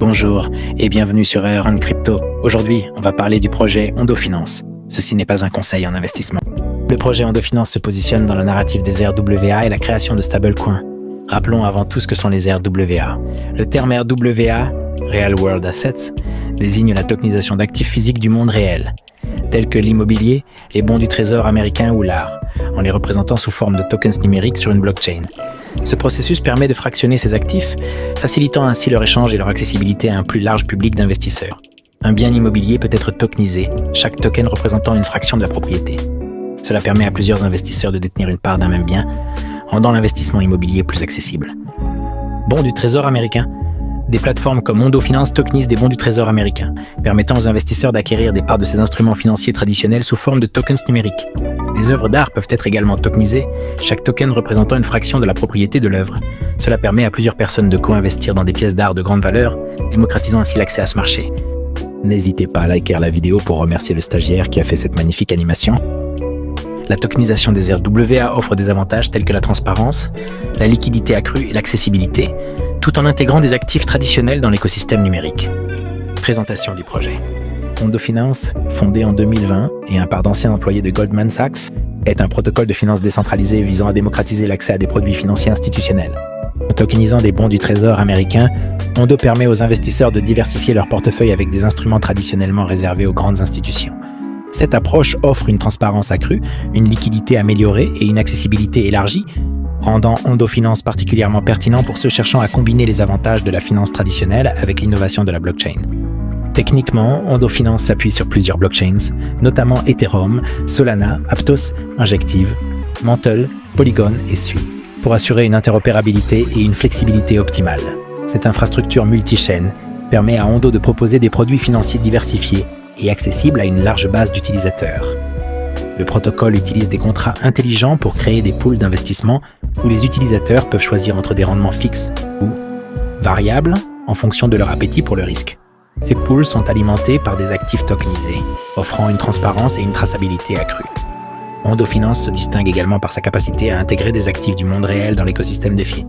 Bonjour et bienvenue sur Air Crypto. Aujourd'hui, on va parler du projet Ondo Finance. Ceci n'est pas un conseil en investissement. Le projet Ondo Finance se positionne dans le narratif des RWA et la création de stablecoins. Rappelons avant tout ce que sont les RWA. Le terme RWA, Real World Assets, désigne la tokenisation d'actifs physiques du monde réel, tels que l'immobilier, les bons du trésor américain ou l'art, en les représentant sous forme de tokens numériques sur une blockchain. Ce processus permet de fractionner ces actifs, facilitant ainsi leur échange et leur accessibilité à un plus large public d'investisseurs. Un bien immobilier peut être tokenisé, chaque token représentant une fraction de la propriété. Cela permet à plusieurs investisseurs de détenir une part d'un même bien, rendant l'investissement immobilier plus accessible. Bons du trésor américain. Des plateformes comme Ondo Finance tokenisent des bons du trésor américain, permettant aux investisseurs d'acquérir des parts de ces instruments financiers traditionnels sous forme de tokens numériques. Des œuvres d'art peuvent être également tokenisées, chaque token représentant une fraction de la propriété de l'œuvre. Cela permet à plusieurs personnes de co-investir dans des pièces d'art de grande valeur, démocratisant ainsi l'accès à ce marché. N'hésitez pas à liker la vidéo pour remercier le stagiaire qui a fait cette magnifique animation. La tokenisation des RWA offre des avantages tels que la transparence, la liquidité accrue et l'accessibilité, tout en intégrant des actifs traditionnels dans l'écosystème numérique. Présentation du projet. Ondo Finance, fondé en 2020 et un par d'anciens employés de Goldman Sachs, est un protocole de finance décentralisé visant à démocratiser l'accès à des produits financiers institutionnels. En tokenisant des bons du trésor américain, Ondo permet aux investisseurs de diversifier leur portefeuille avec des instruments traditionnellement réservés aux grandes institutions. Cette approche offre une transparence accrue, une liquidité améliorée et une accessibilité élargie, rendant Ondo Finance particulièrement pertinent pour ceux cherchant à combiner les avantages de la finance traditionnelle avec l'innovation de la blockchain. Techniquement, Ondo Finance s'appuie sur plusieurs blockchains, notamment Ethereum, Solana, Aptos, Injective, Mantle, Polygon et Sui, pour assurer une interopérabilité et une flexibilité optimale. Cette infrastructure multi-chaîne permet à Ondo de proposer des produits financiers diversifiés et accessibles à une large base d'utilisateurs. Le protocole utilise des contrats intelligents pour créer des pools d'investissement où les utilisateurs peuvent choisir entre des rendements fixes ou variables en fonction de leur appétit pour le risque. Ces pools sont alimentés par des actifs tokenisés, offrant une transparence et une traçabilité accrue. Ondo Finance se distingue également par sa capacité à intégrer des actifs du monde réel dans l'écosystème DeFi,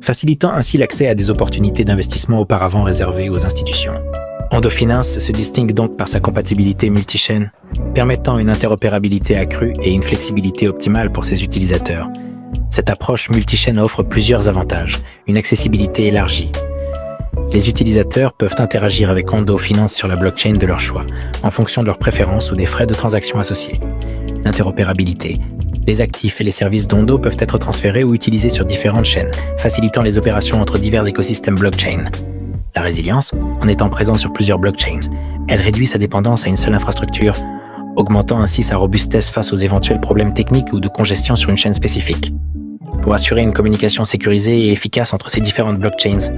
facilitant ainsi l'accès à des opportunités d'investissement auparavant réservées aux institutions. Ondo Finance se distingue donc par sa compatibilité multi-chaîne, permettant une interopérabilité accrue et une flexibilité optimale pour ses utilisateurs. Cette approche multi-chaîne offre plusieurs avantages, une accessibilité élargie. Les utilisateurs peuvent interagir avec Ondo Finance sur la blockchain de leur choix, en fonction de leurs préférences ou des frais de transaction associés. L'interopérabilité. Les actifs et les services d'Ondo peuvent être transférés ou utilisés sur différentes chaînes, facilitant les opérations entre divers écosystèmes blockchain. La résilience, en étant présent sur plusieurs blockchains, elle réduit sa dépendance à une seule infrastructure, augmentant ainsi sa robustesse face aux éventuels problèmes techniques ou de congestion sur une chaîne spécifique. Pour assurer une communication sécurisée et efficace entre ces différentes blockchains,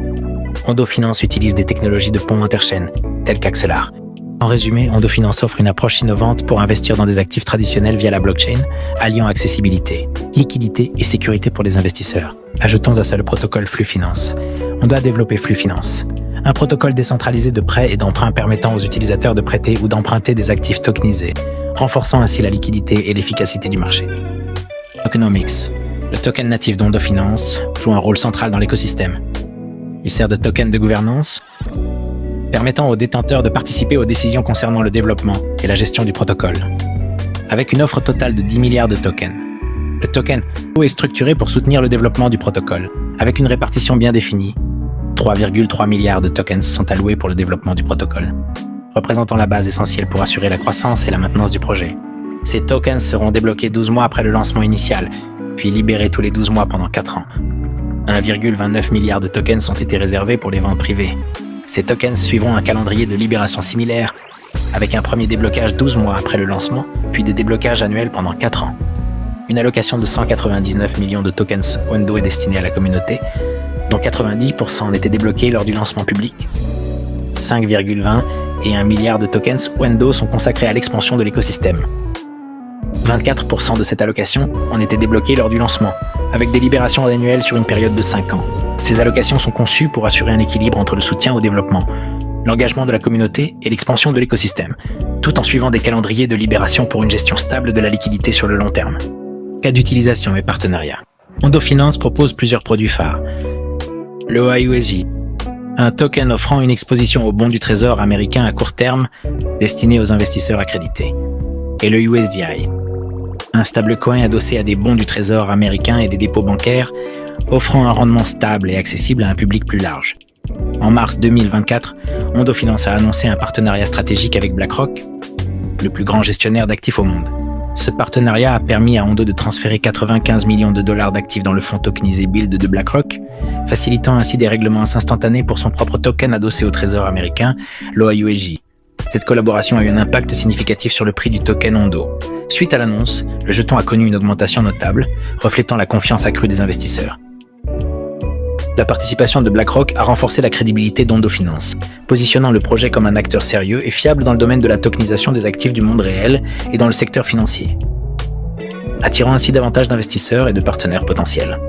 Ondo Finance utilise des technologies de pont interchaîne, telles qu'Axelar. En résumé, Ondo Finance offre une approche innovante pour investir dans des actifs traditionnels via la blockchain, alliant accessibilité, liquidité et sécurité pour les investisseurs. Ajoutons à ça le protocole Flux Finance. On doit développer Flux Finance, un protocole décentralisé de prêt et d'emprunt permettant aux utilisateurs de prêter ou d'emprunter des actifs tokenisés, renforçant ainsi la liquidité et l'efficacité du marché. Tokenomics. Le token natif d'Ondo Finance joue un rôle central dans l'écosystème. Il sert de token de gouvernance, permettant aux détenteurs de participer aux décisions concernant le développement et la gestion du protocole. Avec une offre totale de 10 milliards de tokens, le token est structuré pour soutenir le développement du protocole, avec une répartition bien définie. 3,3 milliards de tokens sont alloués pour le développement du protocole, représentant la base essentielle pour assurer la croissance et la maintenance du projet. Ces tokens seront débloqués 12 mois après le lancement initial, puis libérés tous les 12 mois pendant 4 ans. 1,29 milliard de tokens ont été réservés pour les ventes privées. Ces tokens suivront un calendrier de libération similaire, avec un premier déblocage 12 mois après le lancement, puis des déblocages annuels pendant 4 ans. Une allocation de 199 millions de tokens Ondo est destinée à la communauté, dont 90% ont été débloqués lors du lancement public. 5,20 et 1 milliard de tokens Ondo sont consacrés à l'expansion de l'écosystème. 24% de cette allocation ont été débloqués lors du lancement, avec des libérations annuelles sur une période de 5 ans. Ces allocations sont conçues pour assurer un équilibre entre le soutien au développement, l'engagement de la communauté et l'expansion de l'écosystème, tout en suivant des calendriers de libération pour une gestion stable de la liquidité sur le long terme. Cas d'utilisation et partenariat. Ondo Finance propose plusieurs produits phares. Le OIUSJ, un token offrant une exposition aux bons du trésor américain à court terme destiné aux investisseurs accrédités, et le USDI, un stablecoin adossé à des bons du trésor américain et des dépôts bancaires offrant un rendement stable et accessible à un public plus large. En mars 2024, Ondo Finance a annoncé un partenariat stratégique avec BlackRock, le plus grand gestionnaire d'actifs au monde. Ce partenariat a permis à Ondo de transférer 95 millions de dollars d'actifs dans le fonds tokenisé Build de BlackRock, facilitant ainsi des règlements instantanés pour son propre token adossé au trésor américain, l'OAUSJ. Cette collaboration a eu un impact significatif sur le prix du token Ondo. Suite à l'annonce, le jeton a connu une augmentation notable, reflétant la confiance accrue des investisseurs. La participation de BlackRock a renforcé la crédibilité d'Ondo Finance, positionnant le projet comme un acteur sérieux et fiable dans le domaine de la tokenisation des actifs du monde réel et dans le secteur financier, attirant ainsi davantage d'investisseurs et de partenaires potentiels.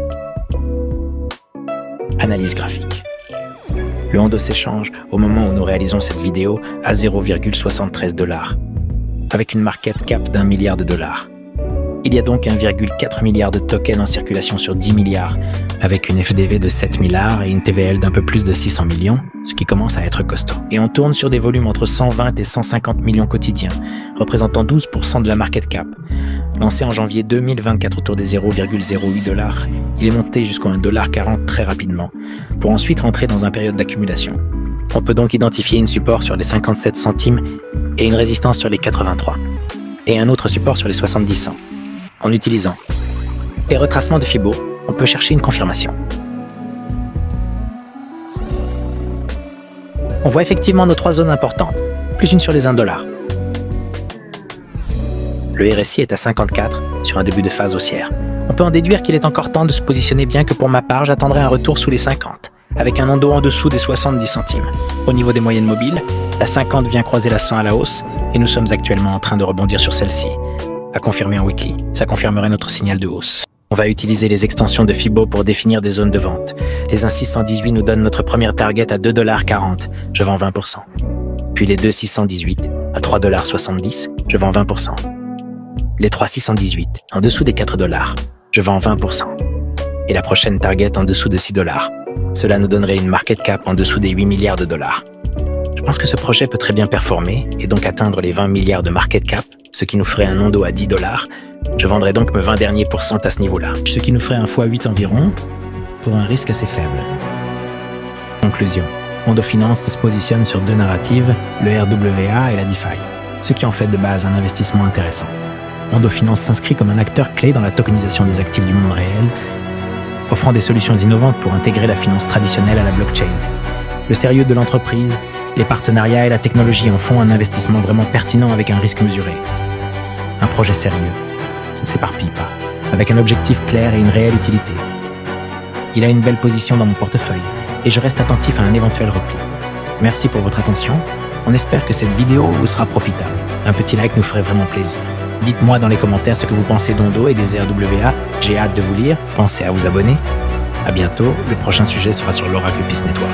Analyse graphique. Le Ondo s'échange, au moment où nous réalisons cette vidéo, à 0,73 $, avec une market cap d'1 milliard de dollars. Il y a donc 1,4 milliard de tokens en circulation sur 10 milliards, avec une FDV de 7 milliards et une TVL d'un peu plus de 600 millions, ce qui commence à être costaud. Et on tourne sur des volumes entre 120 et 150 millions quotidiens, représentant 12% de la market cap. Lancé en janvier 2024 autour des 0,08 $, il est monté jusqu'à 1,40 $ très rapidement, pour ensuite rentrer dans une période d'accumulation. On peut donc identifier une support sur les 57 centimes et une résistance sur les 83, et un autre support sur les 70 cents. En utilisant les retracements de Fibo, on peut chercher une confirmation. On voit effectivement nos trois zones importantes, plus une sur les 1 $. Le RSI est à 54 sur un début de phase haussière. On peut en déduire qu'il est encore temps de se positionner, bien que pour ma part, j'attendrai un retour sous les 50, avec un Ondo en dessous des 70 centimes. Au niveau des moyennes mobiles, la 50 vient croiser la 100 à la hausse et nous sommes actuellement en train de rebondir sur celle-ci. À confirmer en weekly, ça confirmerait notre signal de hausse. On va utiliser les extensions de Fibo pour définir des zones de vente. Les 1,618 nous donnent notre première target à 2,40 $, je vends 20%. Puis les 2,618 à 3,70 $, je vends 20%. Les 3,618 en dessous des 4 $, je vends 20%. Et la prochaine target en dessous de 6 $. Cela nous donnerait une market cap en dessous des 8 milliards de dollars. Je pense que ce projet peut très bien performer et donc atteindre les 20 milliards de market cap, ce qui nous ferait un Ondo à 10 $. Je vendrais donc mes 20 derniers pourcents à ce niveau-là, ce qui nous ferait un x8 environ, pour un risque assez faible. Conclusion. Ondo Finance se positionne sur deux narratives, le RWA et la DeFi, ce qui en fait de base un investissement intéressant. Ondo Finance s'inscrit comme un acteur clé dans la tokenisation des actifs du monde réel, offrant des solutions innovantes pour intégrer la finance traditionnelle à la blockchain. Le sérieux de l'entreprise, les partenariats et la technologie en font un investissement vraiment pertinent avec un risque mesuré. Un projet sérieux, qui ne s'éparpille pas, avec un objectif clair et une réelle utilité. Il a une belle position dans mon portefeuille et je reste attentif à un éventuel repli. Merci pour votre attention. On espère que cette vidéo vous sera profitable. Un petit like nous ferait vraiment plaisir. Dites-moi dans les commentaires ce que vous pensez d'Ondo et des RWA. J'ai hâte de vous lire. Pensez à vous abonner. À bientôt. Le prochain sujet sera sur l'Oracle Peace Network.